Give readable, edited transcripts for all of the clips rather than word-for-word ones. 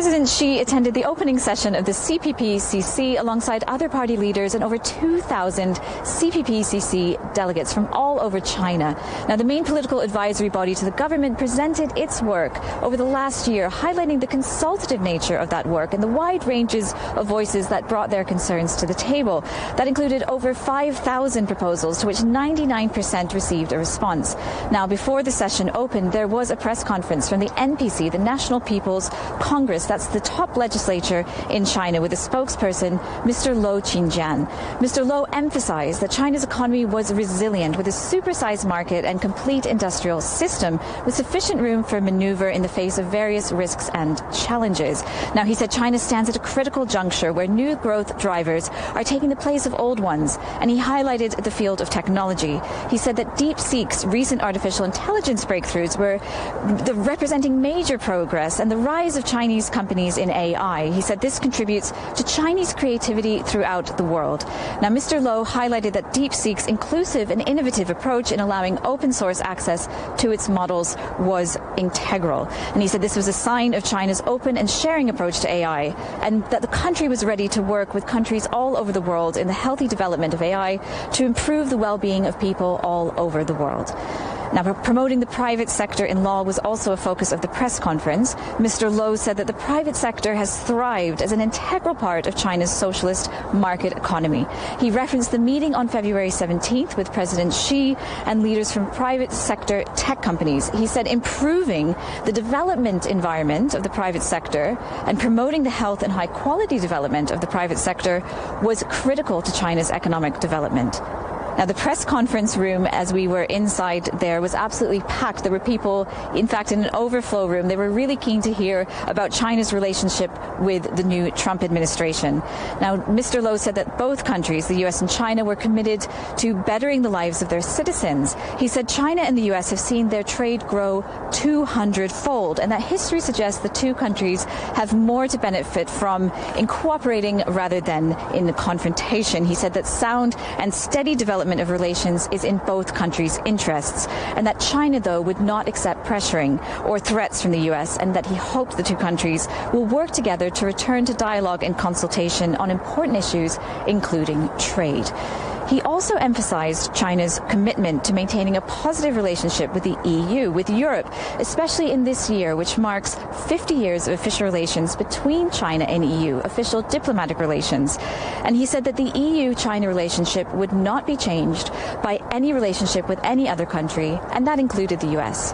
President Xi attended the opening session of the CPPCC alongside other party leaders and over 2,000 CPPCC delegates from all over China. Now, the main political advisory body to the government presented its work over the last year, highlighting the consultative nature of that work and the wide ranges of voices that brought their concerns to the table. That included over 5,000 proposals, to which 99% received a response. Now, before the session opened, there was a press conference from the NPC, the National People's Congress. That's the top legislature in China, with a spokesperson, Mr. Lo Qinjian. Mr. Lo emphasized that China's economy was resilient, with a supersized market and complete industrial system, with sufficient room for maneuver in the face of various risks and challenges. Now, he said China stands at a critical juncture where new growth drivers are taking the place of old ones, and he highlighted the field of technology. He said that DeepSeek's recent artificial intelligence breakthroughs were representing major progress and the rise of Chinese companies in AI. He said this contributes to Chinese creativity throughout the world. Now, Mr. Lo highlighted that DeepSeek's inclusive and innovative approach in allowing open source access to its models was integral. And he said this was a sign of China's open and sharing approach to AI, and that the country was ready to work with countries all over the world in the healthy development of AI to improve the well-being of people all over the world. Now, promoting the private sector in law was also a focus of the press conference. Mr. Lo said that the private sector has thrived as an integral part of China's socialist market economy. He referenced the meeting on February 17th with President Xi and leaders from private sector tech companies. He said improving the development environment of the private sector and promoting the health and high-quality development of the private sector was critical to China's economic development. Now, the press conference room, as we were inside there, was absolutely packed. There were people, in fact, in an overflow room. They were really keen to hear about China's relationship with the new Trump administration. Now, Mr. Lo said that both countries, the U.S. and China, were committed to bettering the lives of their citizens. He said China and the U.S. have seen their trade grow 200-fold, and that history suggests the two countries have more to benefit from in cooperating rather than in confrontation. He said that sound and steady development of relations is in both countries' interests, and that China, though, would not accept pressuring or threats from the U.S., and that he hoped the two countries will work together to return to dialogue and consultation on important issues, including trade. He also emphasized China's commitment to maintaining a positive relationship with the EU, with Europe, especially in this year, which marks 50 years of official relations between China and EU, official diplomatic relations. And he said that the EU-China relationship would not be changed by any relationship with any other country, and that included the US.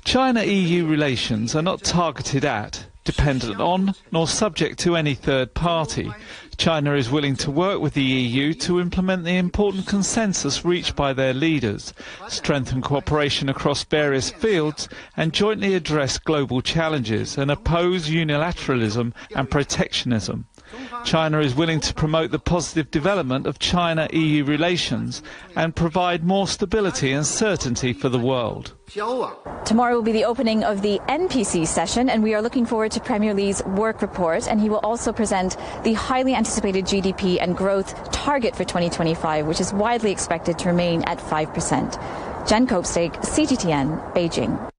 China-EU relations are not targeted at, dependent on, nor subject to any third party. China is willing to work with the EU to implement the important consensus reached by their leaders, strengthen cooperation across various fields, and jointly address global challenges and oppose unilateralism and protectionism. China is willing to promote the positive development of China-EU relations and provide more stability and certainty for the world. Tomorrow will be the opening of the NPC session, and we are looking forward to Premier Li's work report, and he will also present the highly anticipated GDP and growth target for 2025, which is widely expected to remain at 5%. Jen Copestake, CGTN, Beijing.